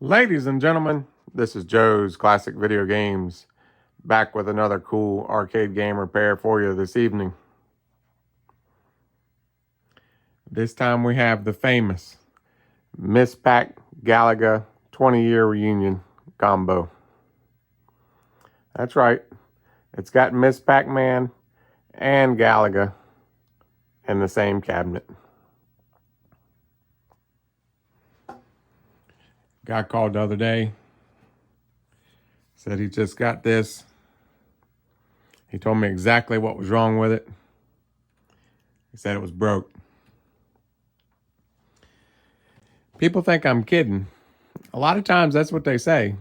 Ladies and gentlemen, this is Joe's Classic Video Games, back with another cool arcade game repair for you this evening. This time we have the famous Miss Pac Galaga 20-year reunion combo. That's right, it's got Miss Pac-Man and Galaga in the same cabinet. Guy called the other day, said he just got this. He told me exactly what was wrong with it. He said it was broke. People think I'm kidding. A lot of times that's what they say.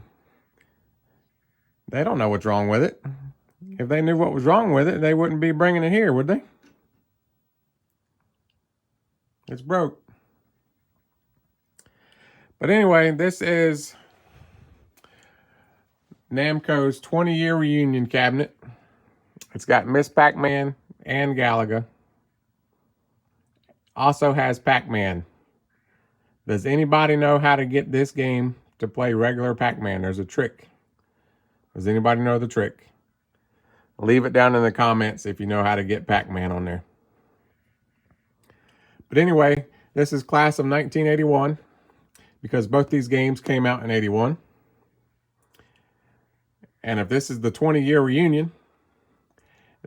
They don't know what's wrong with it. If they knew what was wrong with it, they wouldn't be bringing it here, would they? It's broke. But anyway, this is Namco's 20-year reunion cabinet. It's got Miss Pac-Man and Galaga. Also has Pac-Man. Does anybody know how to get this game to play regular Pac-Man? There's a trick. Does anybody know the trick? Leave it down in the comments if you know how to get Pac-Man on there. But anyway, this is class of 1981 because both these games came out in 81. And if this is the 20-year reunion,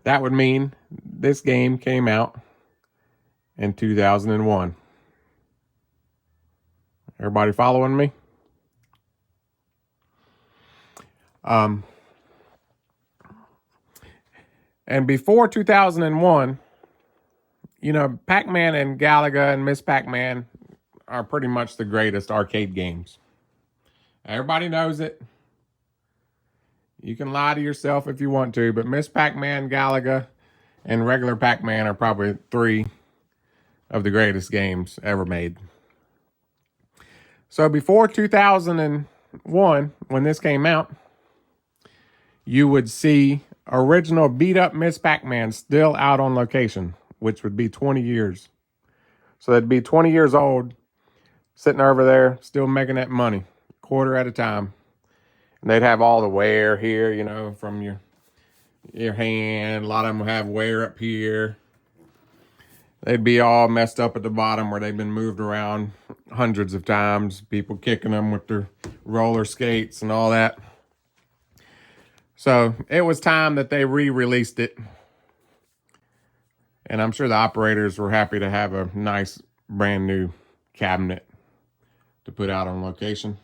that would mean this game came out in 2001. Everybody following me? And before 2001, you know, Pac-Man and Galaga and Miss Pac-Man are pretty much the greatest arcade games. Everybody knows it. You can lie to yourself if you want to, but Miss Pac-Man, Galaga, and regular Pac-Man are probably three of the greatest games ever made. So before 2001, when this came out, you would see original beat-up Miss Pac-Man still out on location, which would be 20 years. So they'd be 20 years old, sitting over there, still making that money, quarter at a time. And they'd have all the wear here, you know, from your hand. A lot of them would have wear up here. They'd be all messed up at the bottom where they've been moved around hundreds of times. People kicking them with their roller skates and all that. So it was time that they re-released it. And I'm sure the operators were happy to have a nice brand new cabinet to put out on location.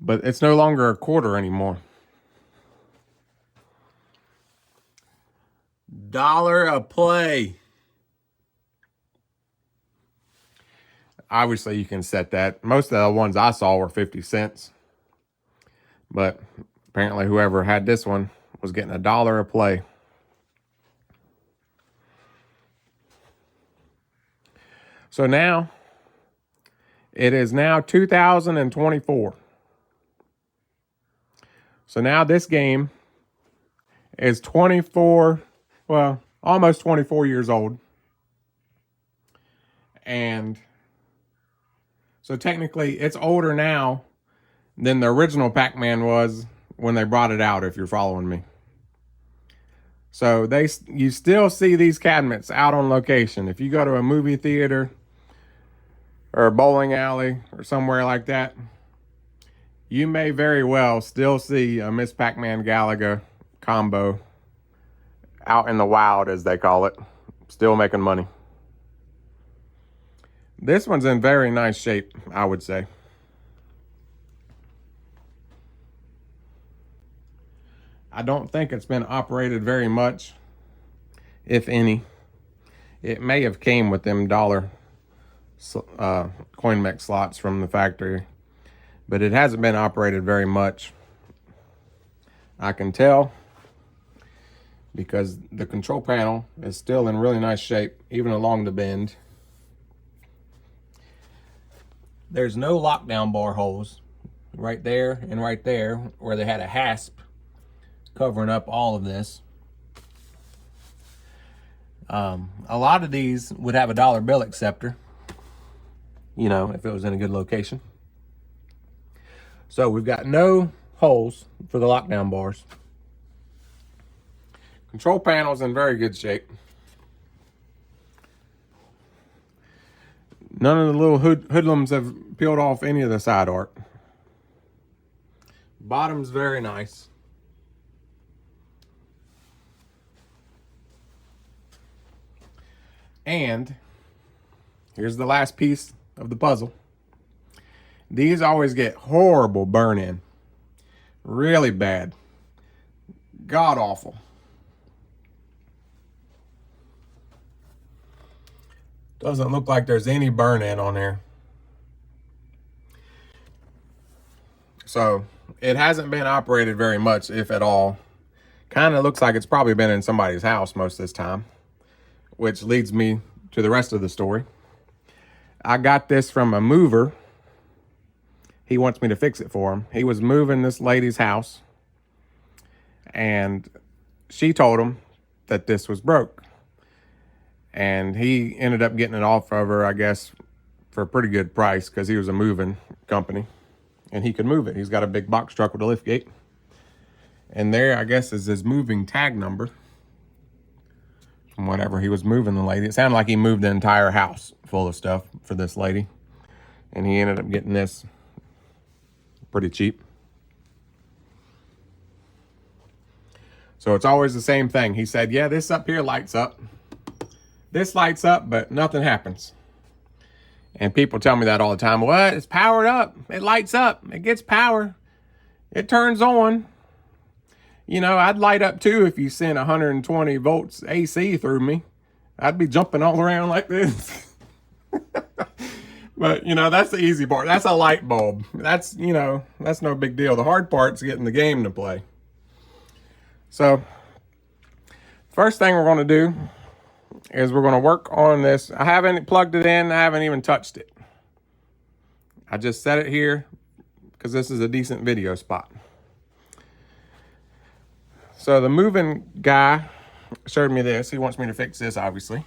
But it's no longer a quarter anymore. $1 a play. Obviously, you can set that. Most of the ones I saw were 50 cents. But apparently, whoever had this one was getting $1 a play. So now, it is now 2024. So now this game is 24, well, almost 24 years old. And so technically it's older now than the original Pac-Man was when they brought it out, if you're following me. So you still see these cabinets out on location. If you go to a movie theater or a bowling alley or somewhere like that, you may very well still see a Miss Pac-Man Galaga combo out in the wild, as they call it, still making money. This one's in very nice shape, I would say. I don't think it's been operated very much, if any. It may have came with them dollar coin mech slots from the factory, but it hasn't been operated very much. I can tell because the control panel is still in really nice shape, even along the bend. There's no lockdown bar holes right there and right there where they had a hasp covering up all of this. A lot of these would have a dollar bill acceptor, you know, if it was in a good location. So we've got no holes for the lockdown bars. Control panel's in very good shape. None of the little hoodlums have peeled off any of the side art. Bottom's very nice. And here's the last piece of the puzzle. These always get horrible burn-in. Really bad. God awful. Doesn't look like there's any burn-in on there. So it hasn't been operated very much, if at all. Kind of looks like it's probably been in somebody's house most of this time, which leads me to the rest of the story. I got this from a mover. He wants me to fix it for him. He was moving this lady's house, and she told him that this was broke. And he ended up getting it off of her, I guess, for a pretty good price because he was a moving company and he could move it. He's got a big box truck with a lift gate. And there, I guess, is his moving tag number from whatever he was moving the lady. It sounded like he moved the entire house full of stuff for this lady. And he ended up getting this pretty cheap. So it's always the same thing. He said, yeah, this up here lights up. This lights up, but nothing happens. And people tell me that all the time. What? It's powered up. It lights up. It gets power. It turns on. You know, I'd light up too if you sent 120 volts AC through me. I'd be jumping all around like this. But, you know, that's the easy part. That's a light bulb. That's, you know, that's no big deal. The hard part's getting the game to play. So, first thing we're going to do is we're going to work on this. I haven't plugged it in. I haven't even touched it. I just set it here because this is a decent video spot. So the moving guy showed me this. He wants me to fix this, obviously.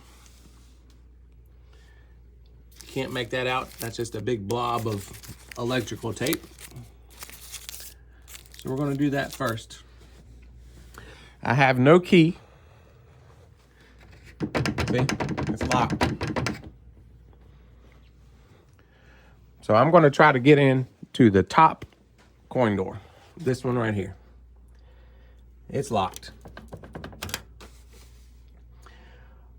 Can't make that out. That's just a big blob of electrical tape. So we're going to do that first. I have no key. See, it's locked. So I'm going to try to get in to the top coin door. This one right here. It's locked.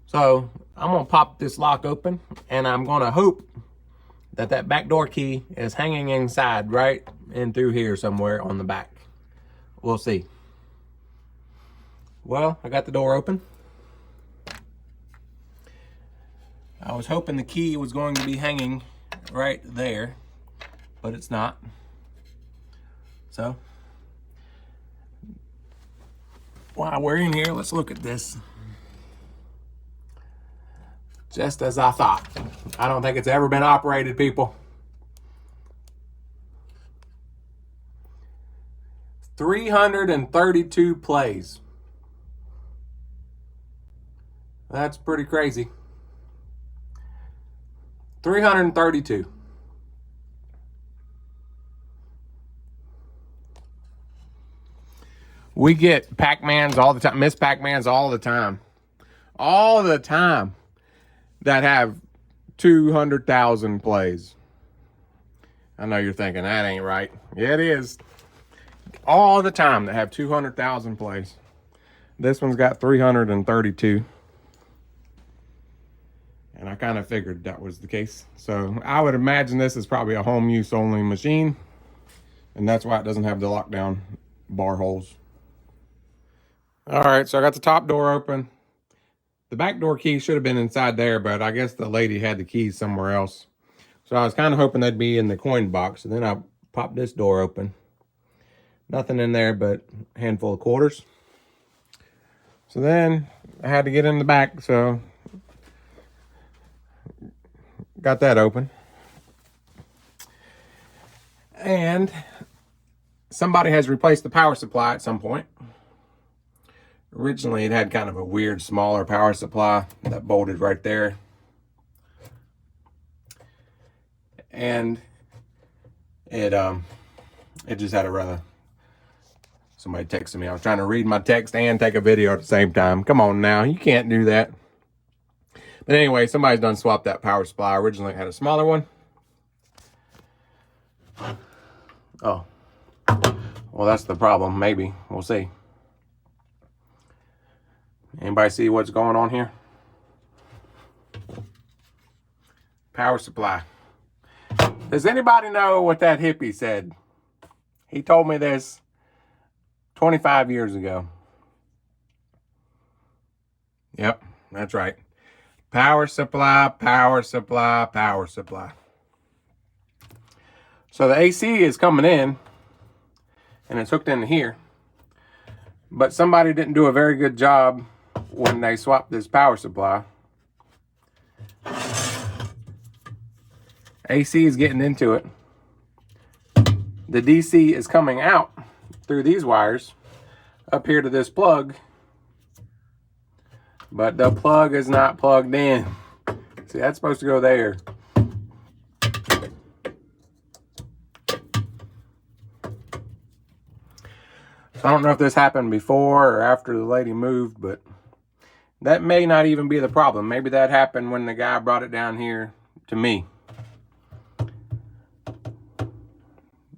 So I'm going to pop this lock open, and I'm going to hope that that back door key is hanging inside right in through here somewhere on the back. We'll see. Well, I got the door open. I was hoping the key was going to be hanging right there, but it's not. So, while we're in here, let's look at this. Just as I thought. I don't think it's ever been operated, people. 332 plays. That's pretty crazy. 332. We get Pac-Mans all the time, Miss Pac-Mans all the time. All the time that have 200,000 plays. I know you're thinking, that ain't right. Yeah, it is. All the time that have 200,000 plays. This one's got 332. And I kind of figured that was the case. So I would imagine this is probably a home use only machine. And that's why it doesn't have the lockdown bar holes. All right, so I got the top door open. The back door key should have been inside there, but I guess the lady had the keys somewhere else. So I was kind of hoping they'd be in the coin box. And then I popped this door open. Nothing in there but a handful of quarters. So then I had to get in the back, so got that open. And somebody has replaced the power supply at some point. Originally, it had kind of a weird, smaller power supply that bolted right there. And it It just had a rather... Somebody texted me. I was trying to read my text and take a video at the same time. Come on now. You can't do that. But anyway, somebody's done swapped that power supply. Originally, it had a smaller one. Oh. Well, that's the problem. Maybe. We'll see. Anybody see what's going on here? Power supply. Does anybody know what that hippie said? He told me this 25 years ago. Yep, that's right. Power supply, power supply, power supply. So the AC is coming in, and it's hooked into here. But somebody didn't do a very good job when they swapped this power supply. AC is getting into it. The DC is coming out through these wires up here to this plug, but the plug is not plugged in. See, that's supposed to go there. So I don't know if this happened before or after the lady moved, but that may not even be the problem. Maybe that happened when the guy brought it down here to me.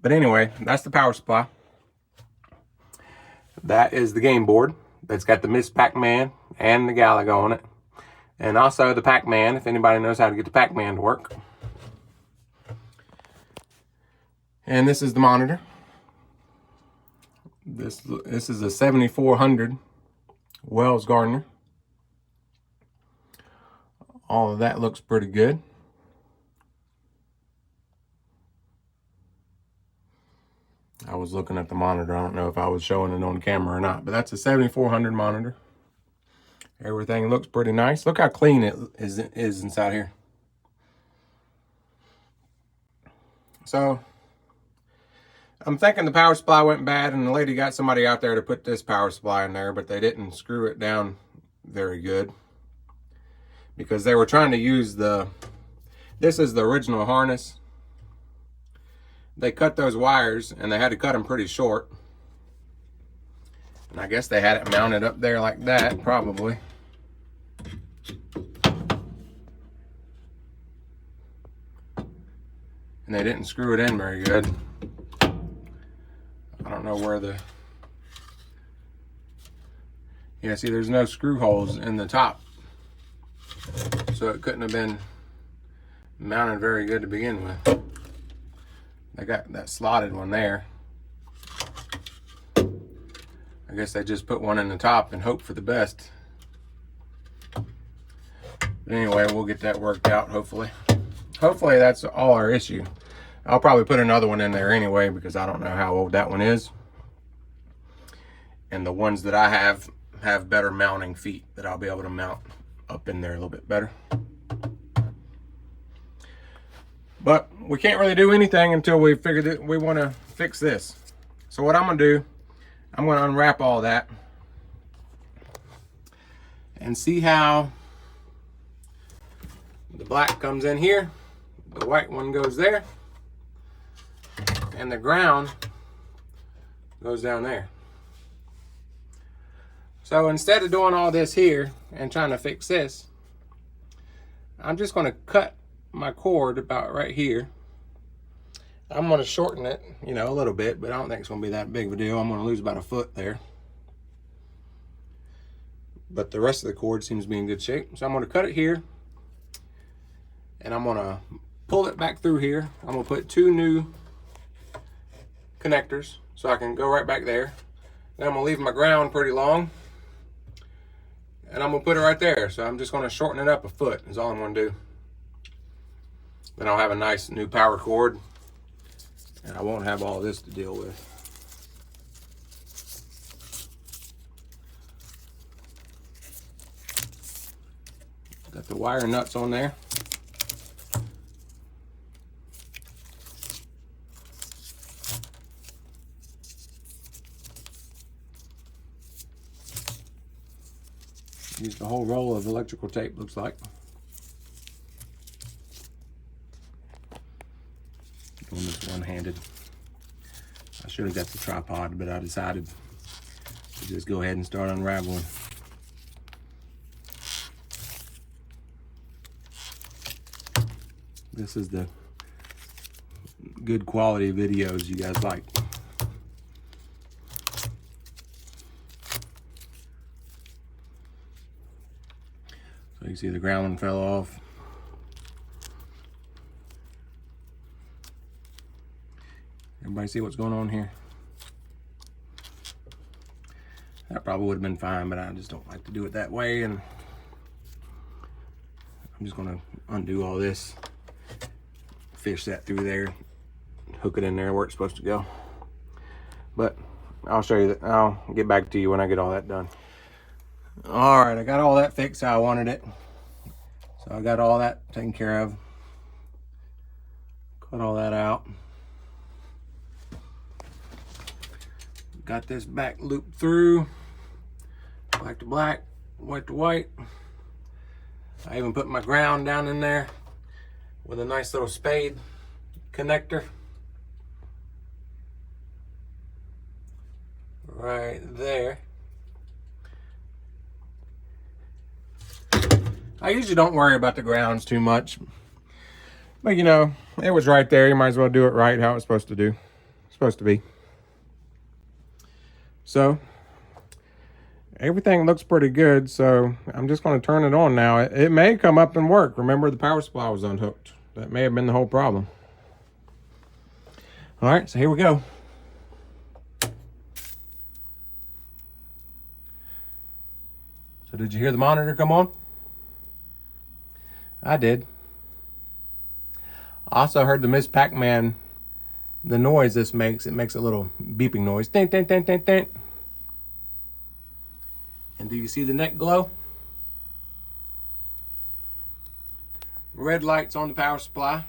But anyway, that's the power supply. That is the game board. That's got the Miss Pac-Man and the Galaga on it. And also the Pac-Man, if anybody knows how to get the Pac-Man to work. And this is the monitor. This is a 7400 Wells Gardner. All of that looks pretty good. I was looking at the monitor. I don't know if I was showing it on camera or not, but that's a 7400 monitor. Everything looks pretty nice. Look how clean it is inside here. So I'm thinking the power supply went bad and the lady got somebody out there to put this power supply in there, but they didn't screw it down very good because they were trying to use this is the original harness. They cut those wires and they had to cut them pretty short. And I guess they had it mounted up there like that, probably. And they didn't screw it in very good. I don't know where the... Yeah, see, there's no screw holes in the top. So it couldn't have been mounted very good to begin with. I got that slotted one there. I guess they just put one in the top and hope for the best. But anyway, we'll get that worked out, hopefully. Hopefully that's all our issue. I'll probably put another one in there anyway because I don't know how old that one is. And the ones that I have better mounting feet that I'll be able to mount up in there a little bit better. But we can't really do anything until we figure that we want to fix this. So what I'm going to do, I'm going to unwrap all that and see how the black comes in here, the white one goes there, and the ground goes down there. So instead of doing all this here and trying to fix this, I'm just going to cut my cord about right here. I'm going to shorten it, you know, a little bit, but I don't think it's going to be that big of a deal. I'm going to lose about a foot there. But the rest of the cord seems to be in good shape. So I'm going to cut it here. And I'm going to pull it back through here. I'm going to put 2 new connectors so I can go right back there. Then I'm going to leave my ground pretty long. And I'm going to put it right there. So I'm just going to shorten it up a foot is all I'm going to do. Then I'll have a nice new power cord. And I won't have all this to deal with. Got the wire nuts on there. Used a whole roll of electrical tape, looks like. Doing this one-handed. I should have got the tripod, but I decided to just go ahead and start unraveling. This is the good quality videos you guys like. So you can see the ground one fell off. Everybody see what's going on here? That probably would have been fine, but I just don't like to do it that way, and I'm just gonna undo all this, fish that through there, hook it in there where it's supposed to go. But I'll show you that. I'll get back to you when I get all that done. All right, I got all that fixed how I wanted it. So I got all that taken care of. Cut all that out. Got this back looped through, black to black, white to white. I even put my ground down in there with a nice little spade connector. Right there. I usually don't worry about the grounds too much, but you know, it was right there. You might as well do it right how it's supposed to do. It's supposed to be. So everything looks pretty good, so I'm just going to turn it on now. It may come up and work. Remember, the power supply was unhooked. That may have been the whole problem. All right, so here we go. So did you hear the monitor come on? I did. I also heard the Miss Pac-Man, the noise this makes. It makes a little beeping noise. Ding, ding, ding, ding, ding. And do you see the neck glow? Red lights on the power supply.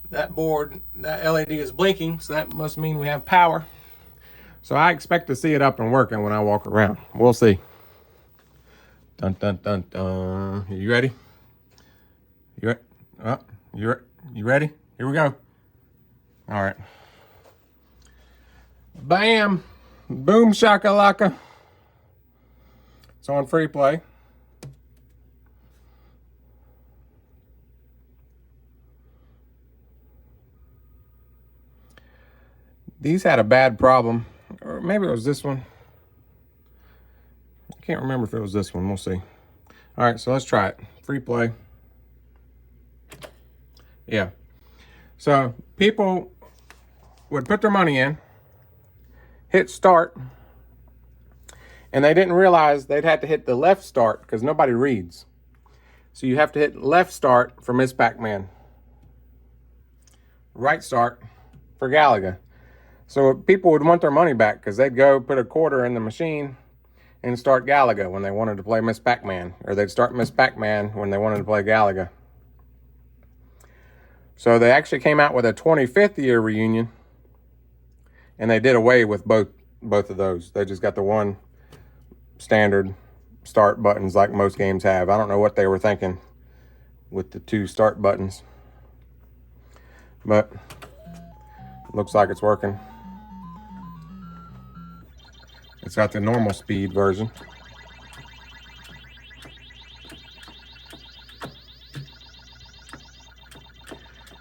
That board, that LED is blinking, so that must mean we have power. So I expect to see it up and working when I walk around. We'll see. Dun, dun, dun, dun. Are you ready? You ready? Here we go. All right. Bam! Boom shakalaka. It's on free play. These had a bad problem, or maybe it was this one. I can't remember if it was this one. We'll see. All right, so let's try it. Free play. Yeah. So people would put their money in, hit start, and they didn't realize they'd have to hit the left start because nobody reads. So you have to hit left start for Miss Pac-Man, right start for Galaga. So people would want their money back because they'd go put a quarter in the machine and start Galaga when they wanted to play Miss Pac-Man, or they'd start Miss Pac-Man when they wanted to play Galaga. So they actually came out with a 25th year reunion, and they did away with both of those. They just got the one standard start buttons like most games have. I don't know what they were thinking with the two start buttons, but looks like it's working. It's got the normal speed version.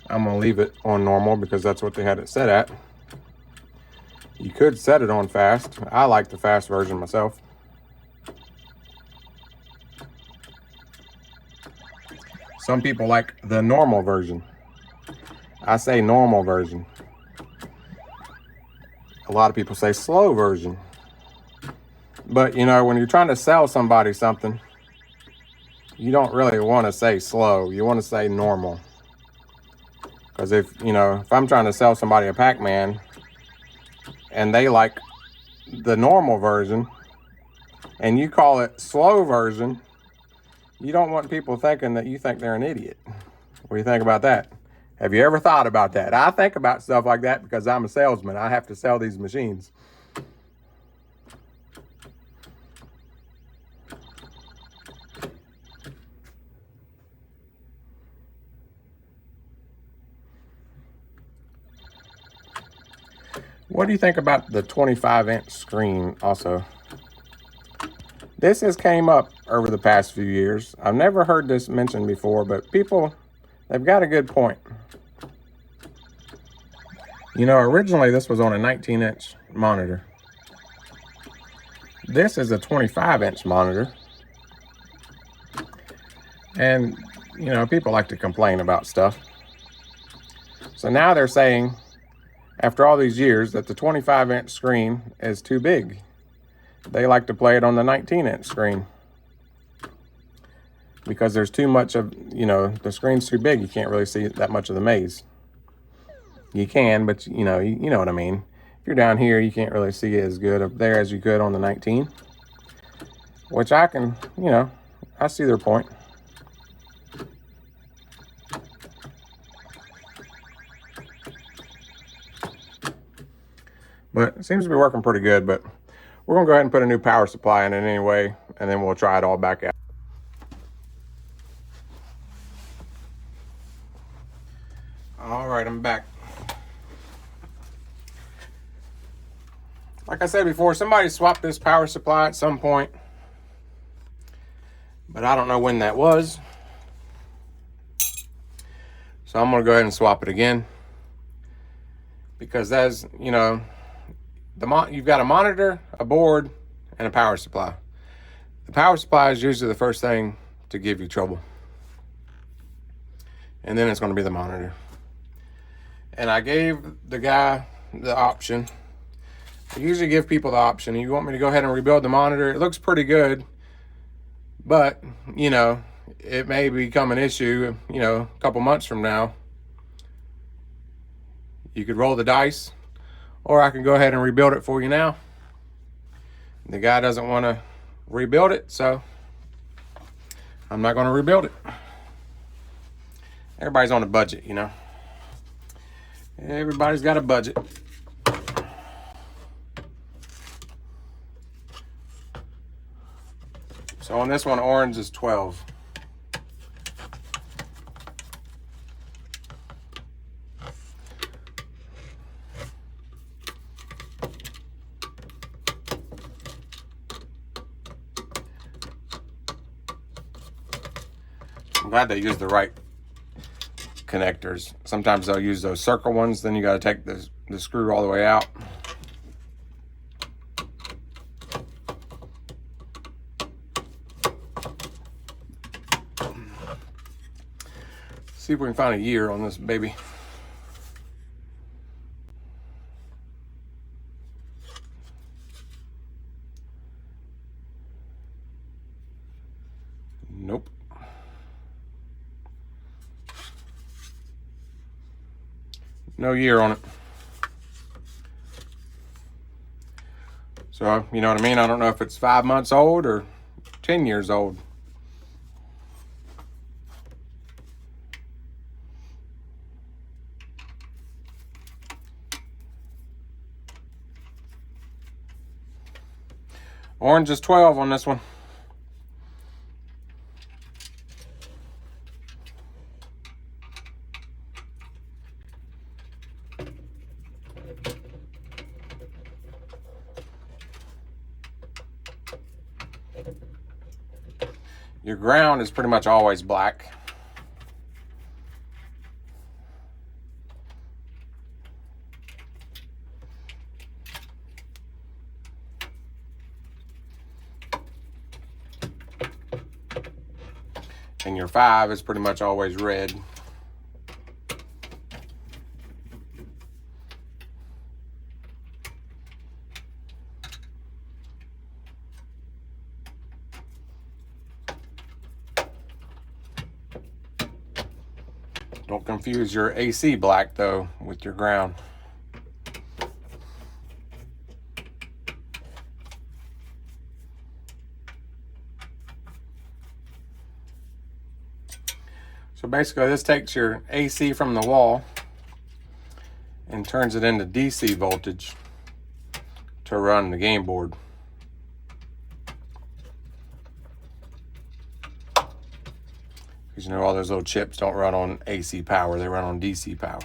I'm gonna leave it on normal because that's what they had it set at. You could set it on fast. I like the fast version myself. Some people like the normal version. I say normal version. A lot of people say slow version. But you know, when you're trying to sell somebody something, you don't really want to say slow. You want to say normal. Because if I'm trying to sell somebody a Pac-Man and they like the normal version and you call it slow version, you don't want people thinking that you think they're an idiot. What do you think about that? Have you ever thought about that? I think about stuff like that because I'm a salesman. I have to sell these machines. What do you think about the 25-inch screen also? This has came up over the past few years. I've never heard this mentioned before, but people, they've got a good point. You know, originally this was on a 19-inch monitor. This is a 25-inch monitor. And, you know, people like to complain about stuff. So now they're saying, after all these years, that the 25-inch screen is too big. They like to play it on the 19-inch screen. Because there's too much of, you know, the screen's too big. You can't really see that much of the maze. You can, but, you know what I mean. If you're down here, you can't really see it as good up there as you could on the 19. Which I can, you know, I see their point. But it seems to be working pretty good, but we're gonna go ahead and put a new power supply in it anyway, and then we'll try it all back out. All right, I'm back. Like I said before, somebody swapped this power supply at some point, but I don't know when that was. So I'm gonna go ahead and swap it again, because as you know, you've got a monitor, a board, and a power supply. The power supply is usually the first thing to give you trouble. And then it's going to be the monitor. And I gave the guy the option. I usually give people the option. You want me to go ahead and rebuild the monitor? It looks pretty good. But, you know, it may become an issue, you know, a couple months from now. You could roll the dice. Or I can go ahead and rebuild it for you now. The guy doesn't want to rebuild it, so I'm not going to rebuild it. Everybody's on a budget, you know. Everybody's got a budget. So on this one, orange is 12. I'm glad they use the right connectors. Sometimes they'll use those circle ones, then you got to take the screw all the way out. See if we can find a year on this baby. Nope. No year on it. So, you know what I mean? I don't know if it's 5 months old or 10 years old. Orange is 12 on this one. Your ground is pretty much always black. And your 5 is pretty much always red. Don't confuse your AC black though with your ground. So basically this takes your AC from the wall and turns it into DC voltage to run the game board. Because you know all those little chips don't run on AC power, they run on DC power.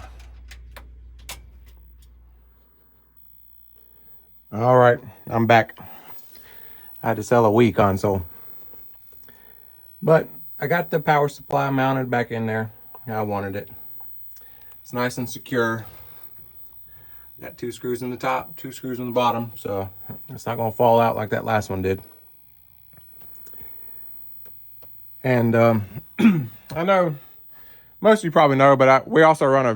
All right, I'm back. I had to sell a Wii console. But I got the power supply mounted back in there how I wanted it. It's nice and secure. Got 2 screws in the top, 2 screws in the bottom, so it's not gonna fall out like that last one did. And I know most of you probably know, but we also run a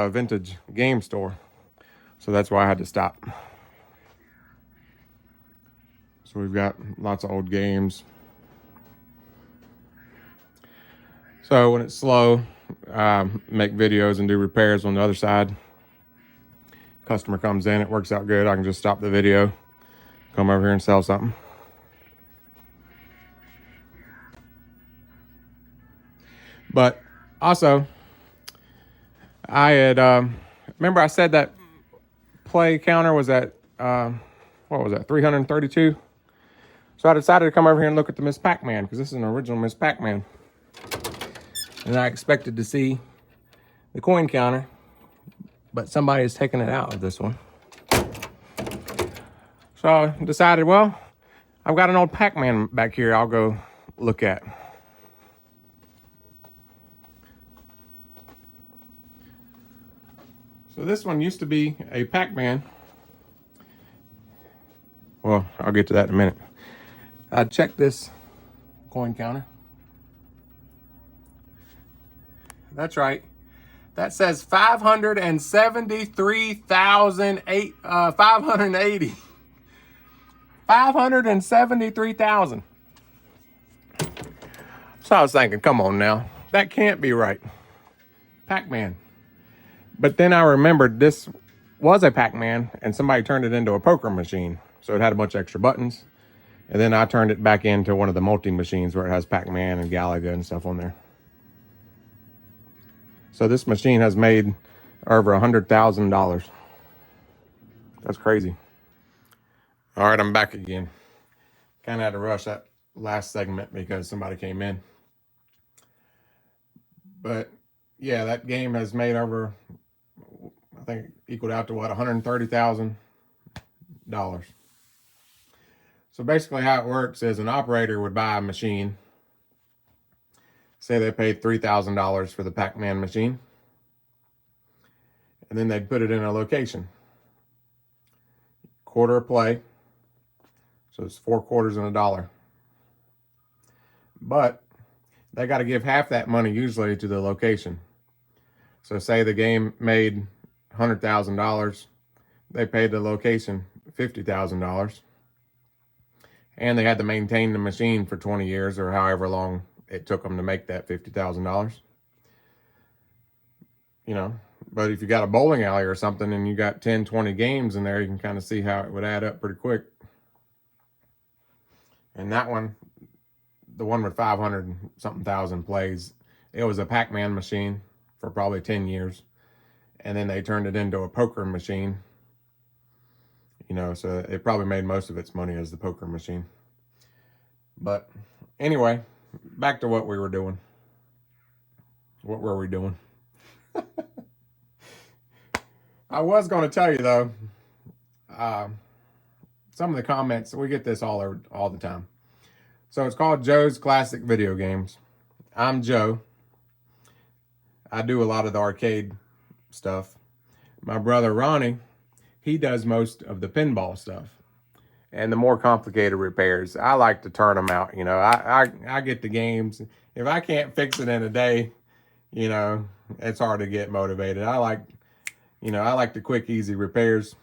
vintage game store, so that's why I had to stop. So we've got lots of old games. So when it's slow, make videos and do repairs on the other side. Customer comes in, it works out good, I can just stop the video, come over here and sell something. But also, I had, remember I said that play counter was at, what was that, 332? So I decided to come over here and look at the Miss Pac-Man, because this is an original Miss Pac-Man. And I expected to see the coin counter, but somebody has taken it out of this one. So I decided, well, I've got an old Pac-Man back here I'll go look at. So this one used to be a Pac-Man. Well, I'll get to that in a minute. I checked this coin counter. That's right. That says 580. 573,000. So I was thinking, come on now, that can't be right. Pac-Man. But then I remembered this was a Pac-Man and somebody turned it into a poker machine. So it had a bunch of extra buttons. And then I turned it back into one of the multi-machines where it has Pac-Man and Galaga and stuff on there. So this machine has made over $100,000. That's crazy. All right, I'm back again. Kind of had to rush that last segment because somebody came in. But yeah, that game has made over, I think, equaled out to what, $130,000. So basically how it works is an operator would buy a machine. Say they paid $3,000 for the Pac-Man machine. And then they'd put it in a location. Quarter a play. So it's 4 quarters and $1. But they got to give half that money usually to the location. So say the game made $100,000. They paid the location $50,000. And they had to maintain the machine for 20 years or however long it took them to make that $50,000. You know, but if you got a bowling alley or something and you got 10, 20 games in there, you can kind of see how it would add up pretty quick. And that one, the one with 500 something thousand plays, it was a Pac-Man machine for probably 10 years. And then they turned it into a poker machine. You know, so it probably made most of its money as the poker machine. But anyway, back to what we were doing. What were we doing? I was going to tell you, though, some of the comments, we get this all the time. So it's called Joe's Classic Video Games. I'm Joe. I do a lot of the arcade stuff. My brother Ronnie, he does most of the pinball stuff and the more complicated repairs. I like to turn them out. You know, I get the games. If I can't fix it in a day, you know, it's hard to get motivated. I like the quick, easy repairs.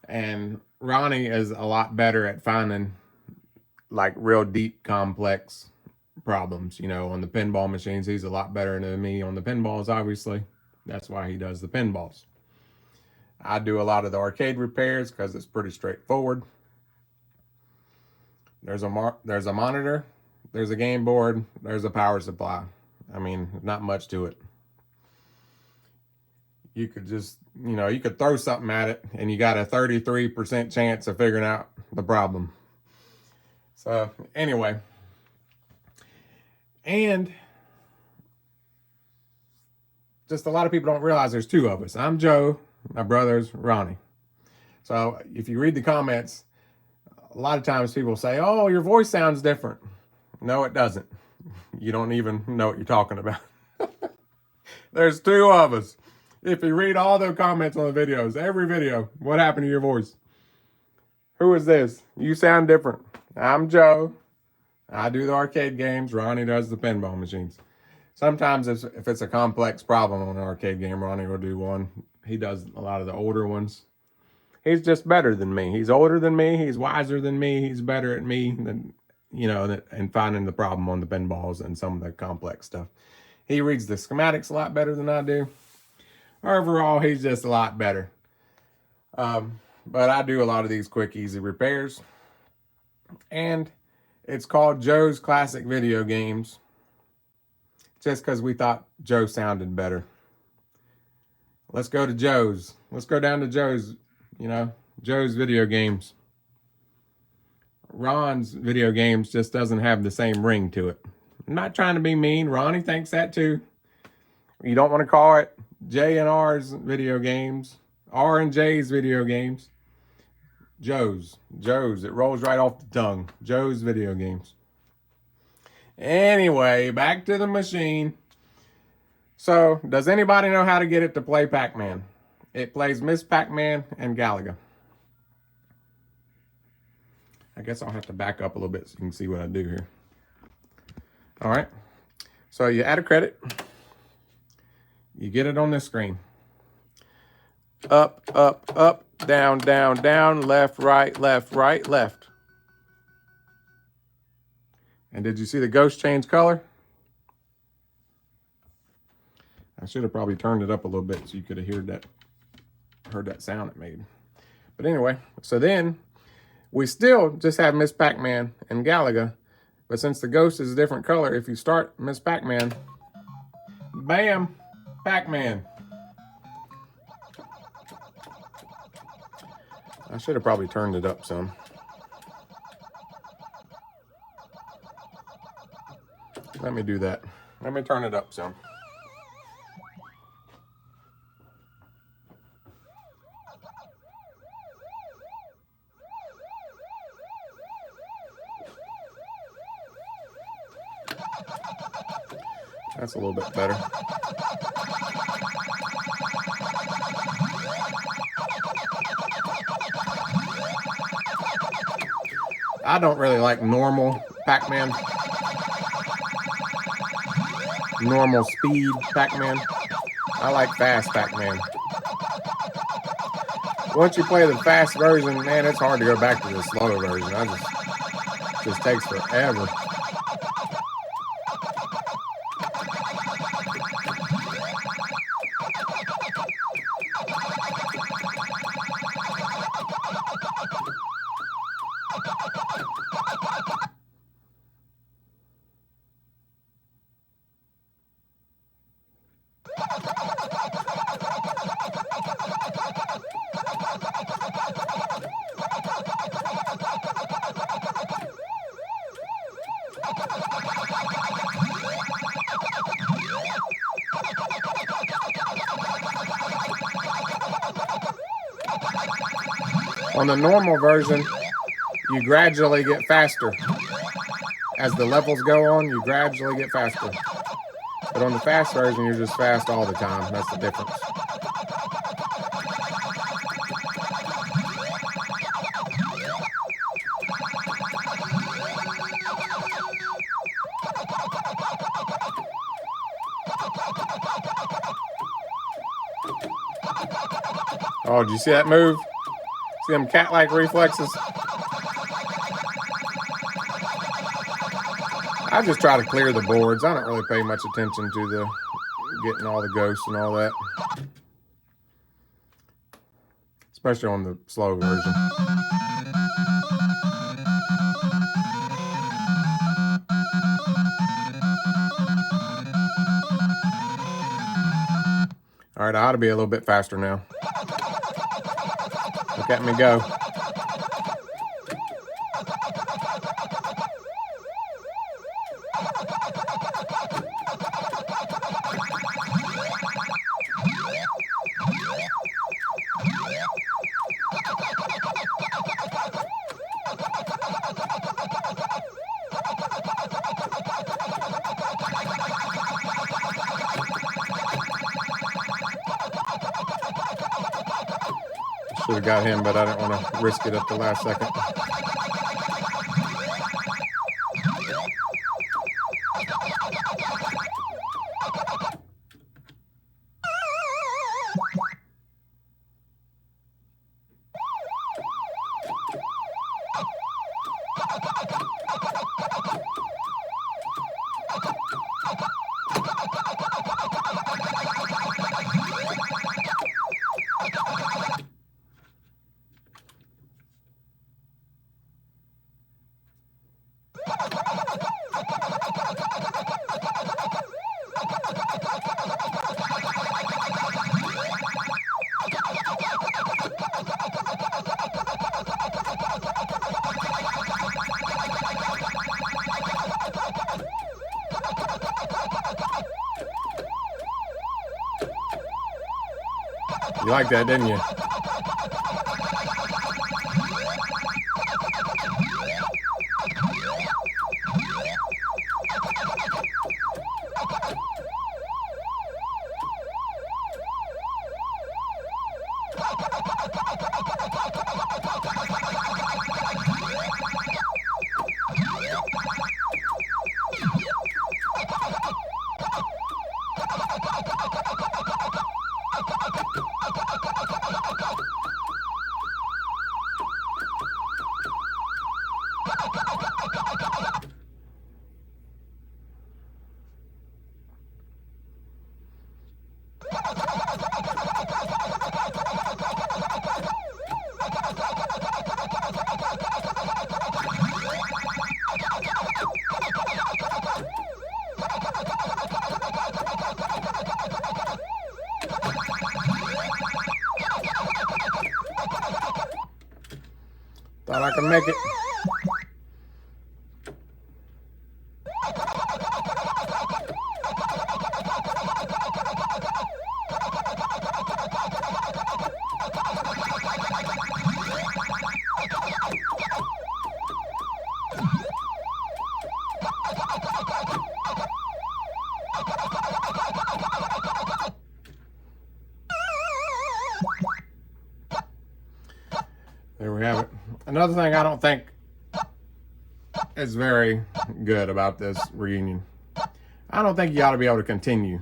And Ronnie is a lot better at finding like real deep, complex problems. You know, on the pinball machines, he's a lot better than me on the pinballs, obviously. That's why he does the pinballs. I do a lot of the arcade repairs because it's pretty straightforward. There's a monitor, there's a game board, there's a power supply. I mean, not much to it. You could just, you know, you could throw something at it and you got a 33% chance of figuring out the problem. So anyway, and just a lot of people don't realize there's 2 of us. I'm Joe, my brother's Ronnie. So if you read the comments, a lot of times people say, oh, your voice sounds different. No, it doesn't. You don't even know what you're talking about. There's two of us. If you read all the comments on the videos, every video, what happened to your voice? Who is this? You sound different. I'm Joe. I do the arcade games. Ronnie does the pinball machines. Sometimes if it's a complex problem on an arcade game, Ronnie will do one. He does a lot of the older ones. He's just better than me. He's older than me. He's wiser than me. He's better at me than, and finding the problem on the pinballs and some of the complex stuff. He reads the schematics a lot better than I do. Overall, he's just a lot better. But I do a lot of these quick, easy repairs. And it's called Joe's Classic Video Games. Just because we thought Joe sounded better. Let's go to Joe's. Let's go down to Joe's, Joe's video games. Ron's video games just doesn't have the same ring to it. I'm not trying to be mean. Ronnie thinks that too. You don't want to call it J and R's video games. R and J's video games. Joe's. It rolls right off the tongue. Joe's video games. Anyway, back to the machine. So, does anybody know how to get it to play Pac-Man? It plays Miss Pac-Man and Galaga. I guess I'll have to back up a little bit so you can see what I do here. All right. So you add a credit. You get it on this screen. Up, up, up, down, down, down, left, right, left, right, left. And did you see the ghost change color? I should have probably turned it up a little bit so you could have heard that sound it made. But anyway, so then we still just have Miss Pac-Man and Galaga, but since the ghost is a different color, if you start Miss Pac-Man, bam, Pac-Man. I should have probably turned it up some. Let me do that. Let me turn it up some. That's a little bit better. I don't really like normal Pac-Man. Normal speed Pac-Man. I like fast Pac-Man. Once you play the fast version, man, it's hard to go back to the slow version. It just takes forever. On the normal version, you gradually get faster. As the levels go on, you gradually get faster. But on the fast version, you're just fast all the time. That's the difference. Oh, did you see that move? See them cat-like reflexes? I just try to clear the boards. I don't really pay much attention to the getting all the ghosts and all that. Especially on the slow version. All right, I ought to be a little bit faster now. Look at me go. Should have got him, but I didn't want to risk it at the last second. You like that, didn't you? Thought I could make it. There we have it. Another thing I don't think is very good about this reunion, I don't think you ought to be able to continue.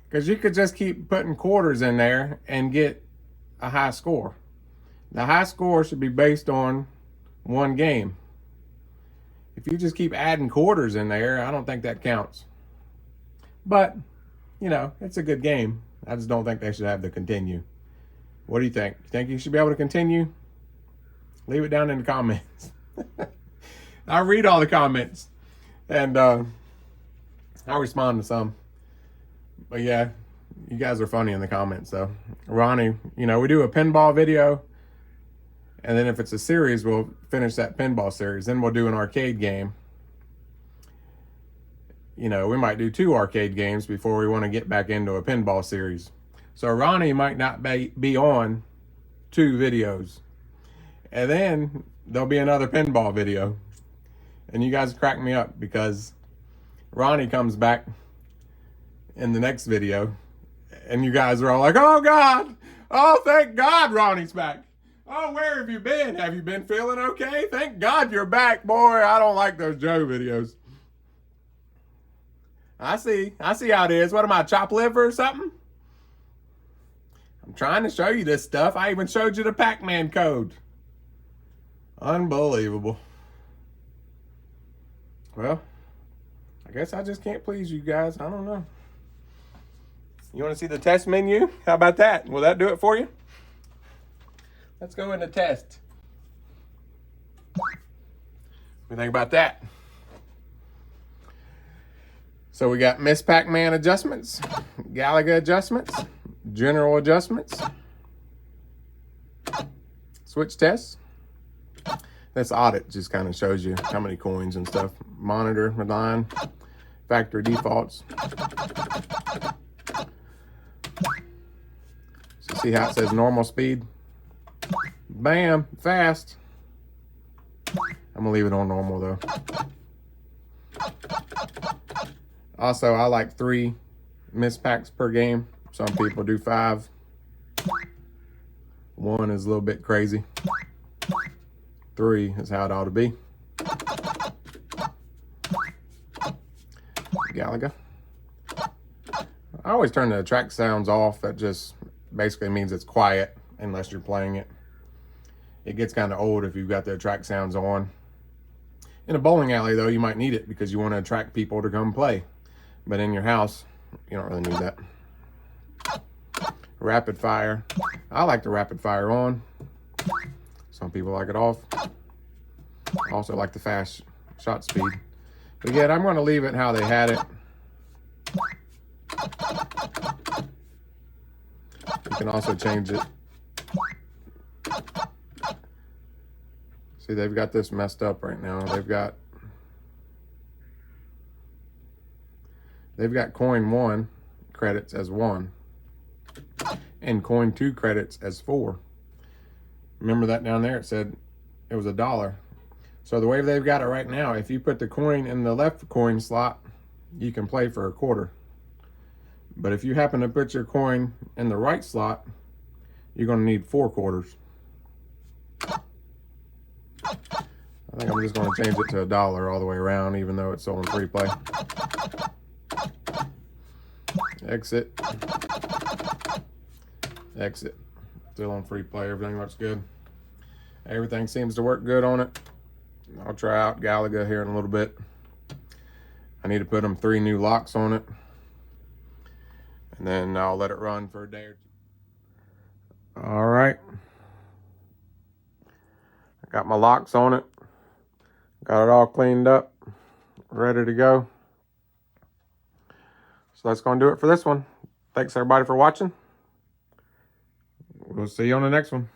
Because you could just keep putting quarters in there and get a high score. The high score should be based on one game. If you just keep adding quarters in there, I don't think that counts. But, you know, it's a good game. I just don't think they should have to continue. What do you think? You think you should be able to continue? Leave it down in the comments. I read all the comments. And I'll respond to some. But yeah, you guys are funny in the comments. So, Ronnie, you know, we do a pinball video. And then if it's a series, we'll finish that pinball series. Then we'll do an arcade game. You know, we might do 2 arcade games before we want to get back into a pinball series. So Ronnie might not be on 2 videos. And then there'll be another pinball video. And you guys crack me up because Ronnie comes back in the next video. And you guys are all like, oh God, oh thank God Ronnie's back. Oh, where have you been? Have you been feeling okay? Thank God you're back, boy. I don't like those Joe videos. I see how it is. What am I, chopped liver or something? I'm trying to show you this stuff. I even showed you the Pac-Man code. Unbelievable. Well, I guess I just can't please you guys. I don't know. You want to see the test menu? How about that? Will that do it for you? Let's go into test. What do you think about that? So we got Miss Pac-Man adjustments, Galaga adjustments, general adjustments, switch tests. This audit just kind of shows you how many coins and stuff. Monitor, line, factory defaults. So see how it says normal speed? Bam, fast. I'm gonna leave it on normal though. Also, I like 3 miss packs per game. Some people do 5. 1 is a little bit crazy. 3 is how it ought to be. Galaga. I always turn the track sounds off. That just basically means it's quiet unless you're playing it. It gets kind of old if you've got the track sounds on. In a bowling alley, though, you might need it because you want to attract people to come play. But in your house, you don't really need that. Rapid fire. I like the rapid fire on. Some people like it off. I also like the fast shot speed. But yet, I'm going to leave it how they had it. You can also change it. See, they've got this messed up right now. They've got coin 1 credits as 1 and coin 2 credits as 4. Remember that down there? It said it was $1. So the way they've got it right now, if you put the coin in the left coin slot, you can play for $0.25. But if you happen to put your coin in the right slot, you're going to need 4 quarters. I think I'm just going to change it to $1 all the way around, even though it's on free play. Exit. Exit. Still on free play. Everything looks good. Everything seems to work good on it. I'll try out Galaga here in a little bit. I need to put them 3 new locks on it. And then I'll let it run for a day or 2. All right. I got my locks on it. Got it all cleaned up. Ready to go. So that's going to do it for this one. Thanks everybody for watching. We'll see you on the next one.